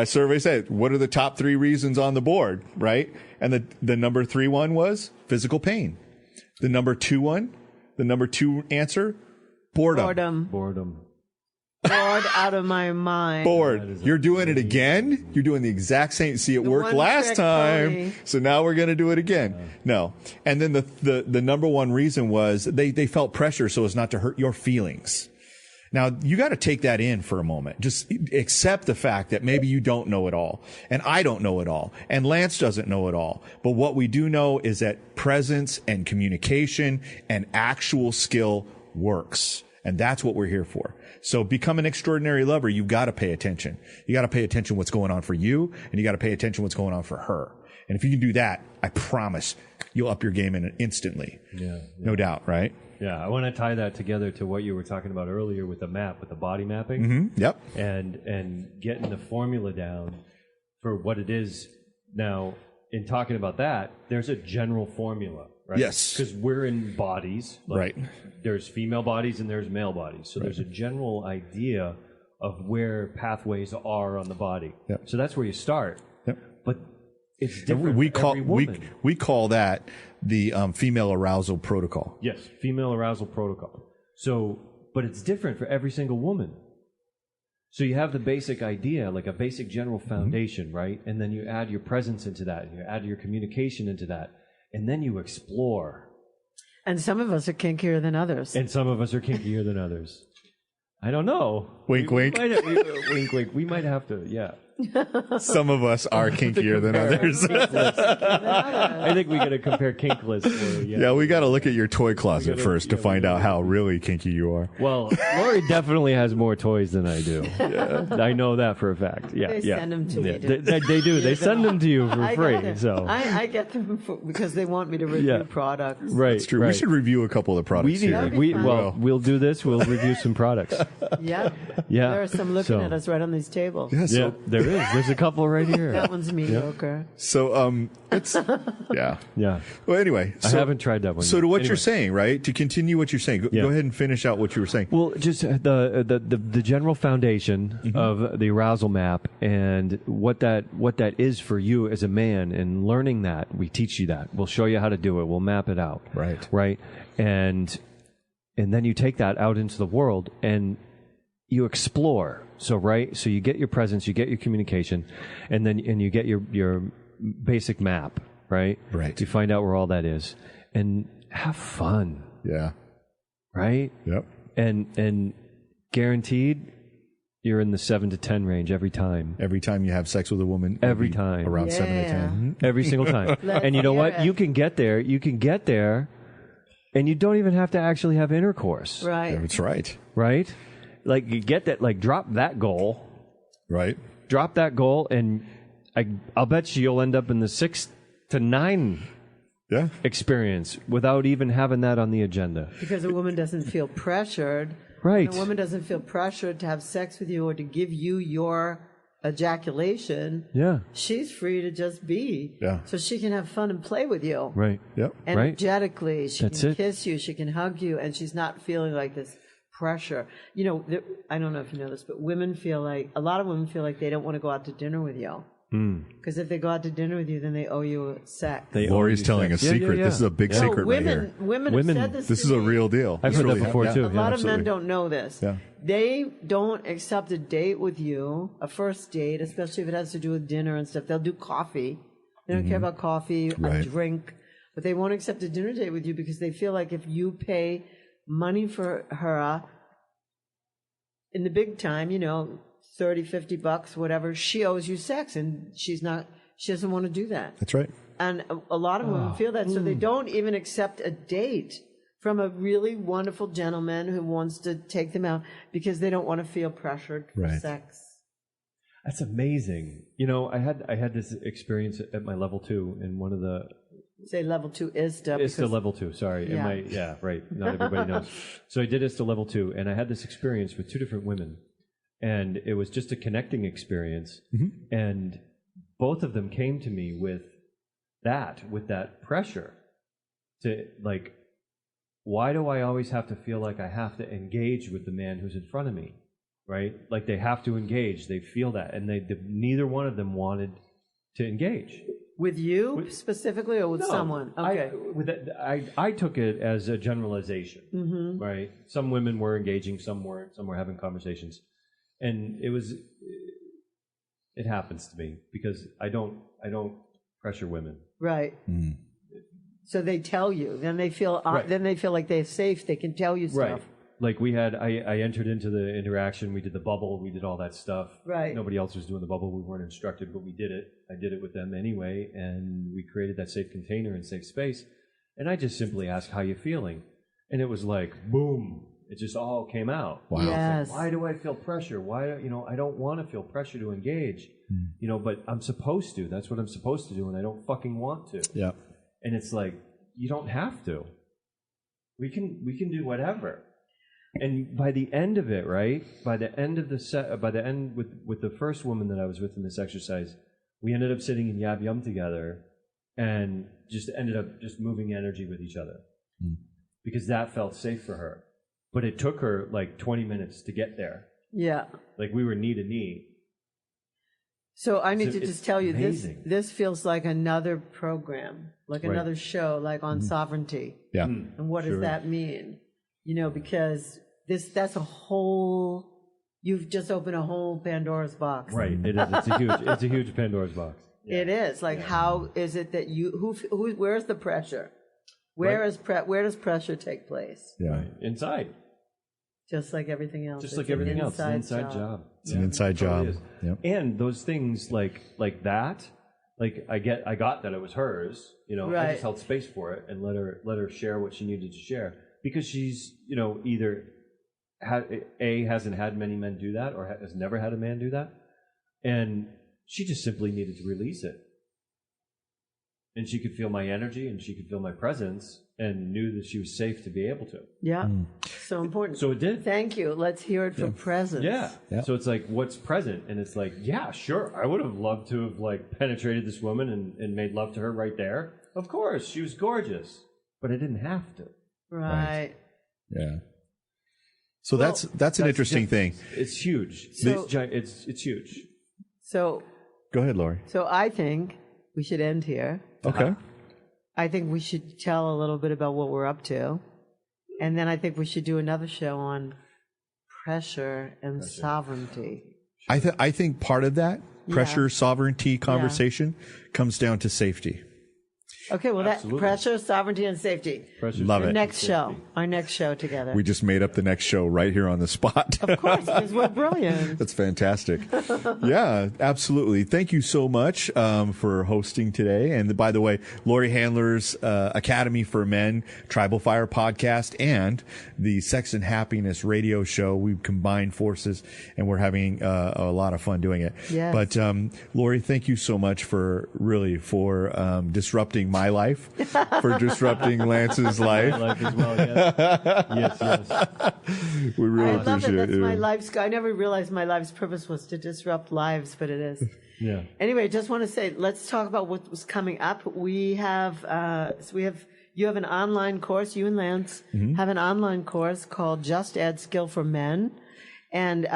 Survey said, what are the top 3 reasons on the board, right? And the number 3 one was physical pain. The number 2 answer, boredom. Bored out of my mind. Bored. You're doing it again? You're doing the exact same. See, it worked last time. Pony. So now we're going to do it again. No. And then the number 1 reason was they felt pressure so as not to hurt your feelings. Now, you got to take that in for a moment. Just accept the fact that maybe you don't know it all. And I don't know it all. And Lance doesn't know it all. But what we do know is that presence and communication and actual skill works. And that's what we're here for. So become an extraordinary lover. You've got to pay attention. You got to pay attention what's going on for you, and you got to pay attention what's going on for her. And if you can do that, I promise you'll up your game instantly. Yeah. No doubt, right? Yeah. I want to tie that together to what you were talking about earlier with the map, with the body mapping. Mm-hmm. Yep. And getting the formula down for what it is. Now, in talking about that, there's a general formula. Right? Yes. Because we're in bodies. Right. There's female bodies and there's male bodies. So there's a general idea of where pathways are on the body. Yep. So that's where you start. Yep. But it's different for every woman. We call that the female arousal protocol. Yes, female arousal protocol. So, but it's different for every single woman. So you have the basic idea, like a basic general foundation, right? And then you add your presence into that, and you add your communication into that. And then you explore. And some of us are kinkier than others. I don't know. Wink, wink. Wink, wink. We might have to, yeah. Some of us are kinkier than others. I think we got to compare kink lists. Yeah, we got to look at your toy closet first to find out how really kinky you are. Well, Laurie definitely has more toys than I do. Yeah. I know that for a fact. Yeah, they send them to me. They do. They send them to you for free. So I get them because they want me to review products. Right, that's true. Right. We should review a couple of the products here. We'll do this. We'll review some products. Yeah. There are some looking at us right on these tables. Yeah, there is. There's a couple right here. That one's mediocre. So, it's, yeah. Well, anyway. I haven't tried that one. So to what you're saying, right? To continue what you're saying, go ahead and finish out what you were saying. Well, just the general foundation of the arousal map and what that is for you as a man, and learning that. We teach you that. We'll show you how to do it. We'll map it out. Right. And then you take that out into the world and you explore. So you get your presence, you get your communication, and you get your basic map, right? You find out where all that is, and have fun. Yeah. Right. Yep. And guaranteed, you're in the 7 to 10 range every time. Every time you have sex with a woman. Every time. Around 7 to 10. Every single time. And you know what? You can get there. And you don't even have to actually have intercourse. Right. That's right. Right. Like, you get that, like, drop that goal. Right. Drop that goal, and I'll bet you'll end up in the 6 to 9 experience without even having that on the agenda. Because a woman doesn't feel pressured. Right. A woman doesn't feel pressured to have sex with you or to give you your ejaculation. Yeah. She's free to just be. Yeah. So she can have fun and play with you. Right. Yep. Energetically. She That's can it. kiss you. She can hug you. And she's not feeling like this pressure. You know, I don't know if you know this, but a lot of women feel like they don't want to go out to dinner with you. Because if they go out to dinner with you, then they owe you sex. Lori's telling a secret. This is a big secret right here. Women have said this. This is a real deal. I've heard that before too. A lot of men don't know this. Yeah. They don't accept a date with you, a first date, especially if it has to do with dinner and stuff. They'll do coffee. They don't care about coffee, a drink, but they won't accept a dinner date with you because they feel like if you pay money for her in the big time, you know, $30, $50, whatever, she owes you sex, and she doesn't want to do that. That's right. And a lot of women feel that, so they don't even accept a date from a really wonderful gentleman who wants to take them out because they don't want to feel pressured for sex. That's amazing. You know, I had this experience at my level 2 in one of the... Say level 2 ISTA. ISTA level 2, sorry. Yeah. Right. Not everybody knows. So I did ISTA level 2, and I had this experience with 2 different women. And it was just a connecting experience. And both of them came to me with that pressure to, like, why do I always have to feel like I have to engage with the man who's in front of me, right? Like they have to engage. They feel that. And neither one of them wanted to engage. With you specifically or with someone? Okay. I took it as a generalization, right? Some women were engaging, some weren't. Some were having conversations. And it happens to me because I don't pressure women. Right. So they tell you, then they feel like they're safe. They can tell you stuff. Right. Like I entered into the interaction. We did the bubble. We did all that stuff. Right. Nobody else was doing the bubble. We weren't instructed, but we did it. I did it with them anyway, and we created that safe container and safe space. And I just simply asked, "How you feeling?" And it was like, boom. It just all came out. Wow. Yes. Like, why do I feel pressure? Why, I don't want to feel pressure to engage, but I'm supposed to. That's what I'm supposed to do, and I don't fucking want to. Yeah. And it's like, you don't have to. We can do whatever. And by the end of it, right? By the end of with the first woman that I was with in this exercise, we ended up sitting in Yab Yum together and just ended up just moving energy with each other. Because that felt safe for her. But it took her like 20 minutes to get there. Yeah. Like we were knee to knee. So I need to just tell you, amazing. this feels like another program, like another show, like on sovereignty. Yeah. And what does that mean? Because that's a whole, you've just opened a whole Pandora's box. Right. It is. It's a huge Pandora's box. Yeah. It is. Like, how is it that where's the pressure? Where does pressure take place? Yeah. Right. Inside. Just like everything else. Just like everything else. It's an inside job. It's an inside job. Yep. And those things like that, like I got that it was hers, I just held space for it and let her share what she needed to share. Because she's, either hasn't had many men do that or has never had a man do that. And she just simply needed to release it. And she could feel my energy and she could feel my presence and knew that she was safe to be able to. Yeah. So important. So it did. Thank you. Let's hear it for presence. Yeah. So it's like, what's present? And it's like, yeah, sure. I would have loved to have like penetrated this woman and made love to her right there. Of course. She was gorgeous. But I didn't have to. Right. Yeah. So that's an interesting thing. It's huge. So, it's huge. So go ahead, Laurie. So I think we should end here. Okay. I think we should tell a little bit about what we're up to. And then I think we should do another show on pressure and sovereignty. I think part of that pressure, sovereignty conversation comes down to safety. Okay, well, that pressure, sovereignty, and safety. Love it. Our next show together. We just made up the next show right here on the spot. Of course, because we're brilliant. That's fantastic. Yeah, absolutely. Thank you so much for hosting today. And by the way, Laurie Handler's Academy for Men, Tribal Fire podcast, and the Sex and Happiness radio show. We've combined forces, and we're having a lot of fun doing it. Yes. But Laurie, thank you so much for disrupting my life, for disrupting Lance's life. My life as well, yes. Yes. We really I love appreciate it. That's it. my life's. I never realized my life's purpose was to disrupt lives, but it is. Yeah. Anyway, just want to say, let's talk about what was coming up. We have You have an online course, you and Lance have an online course called Just Add Skill for Men. And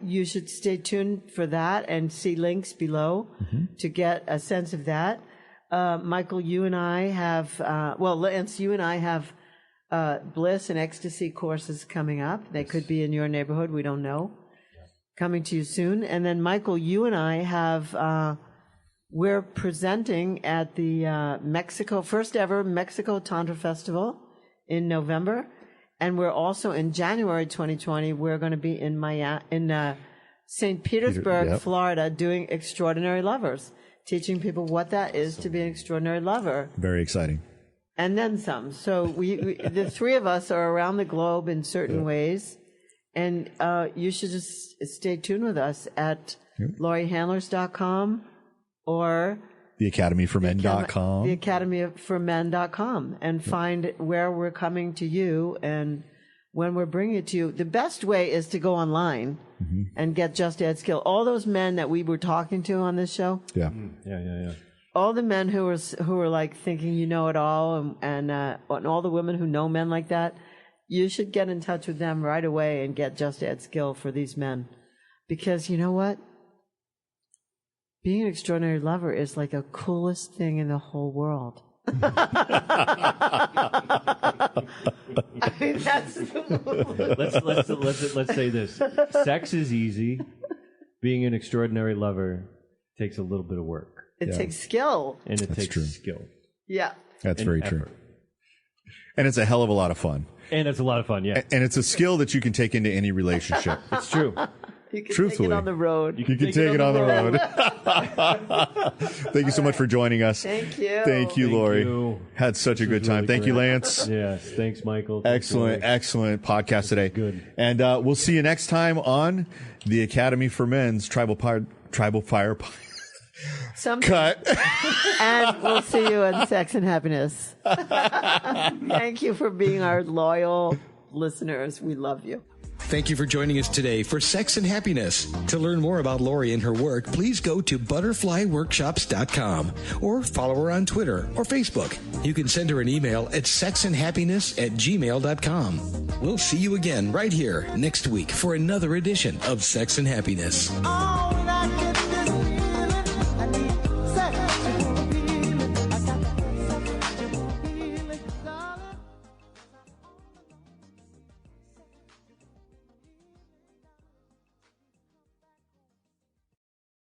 you should stay tuned for that and see links below to get a sense of that. Michael, you and I have, Lance, you and I have Bliss and Ecstasy courses coming up. They could be in your neighborhood. We don't know. Coming to you soon. And then, Michael, you and I have, we're presenting at the first ever Mexico Tantra Festival in November. And we're also in January 2020, we're going to be in St. Petersburg, Florida, doing Extraordinary Lovers, teaching people what that is to be an extraordinary lover. Very exciting. And then some. So we the three of us are around the globe in certain ways. And you should just stay tuned with us at lauriehandlers.com or theacademyformen.com. theacademyformen.com and find where we're coming to you and when we're bringing it to you. The best way is to go online and get Just Add Skill. All those men that we were talking to on this show. Yeah. All the men who were like thinking you know it all and all the women who know men like that, you should get in touch with them right away and get Just Add Skill for these men. Because you know what? Being an extraordinary lover is like the coolest thing in the whole world. I mean, that's let's say this: sex is easy. Being an extraordinary lover takes a little bit of work. It takes skill, and it takes true. skill. Yeah, that's and very effort. true. And it's a hell of a lot of fun. And it's a lot of fun, yeah. And it's a skill that you can take into any relationship. It's true. you can Truthfully. take it on the road. You can take it on the road. Thank you so much for joining us. Thank you. Thank you, Laurie. you. Had such a good time. really Thank you, great. Lance. Yes, thanks, Michael. Thanks, Excellent, Laurie. excellent podcast today. Good. And we'll see you next time on the Academy for Men's Tribal Fire Cut. And we'll see you in Sex and Happiness. Thank you for being our loyal listeners. We love you. Thank you for joining us today for Sex and Happiness. To learn more about Laurie and her work, please go to butterflyworkshops.com or follow her on Twitter or Facebook. You can send her an email at sexandhappiness@gmail.com. We'll see you again right here next week for another edition of Sex and Happiness.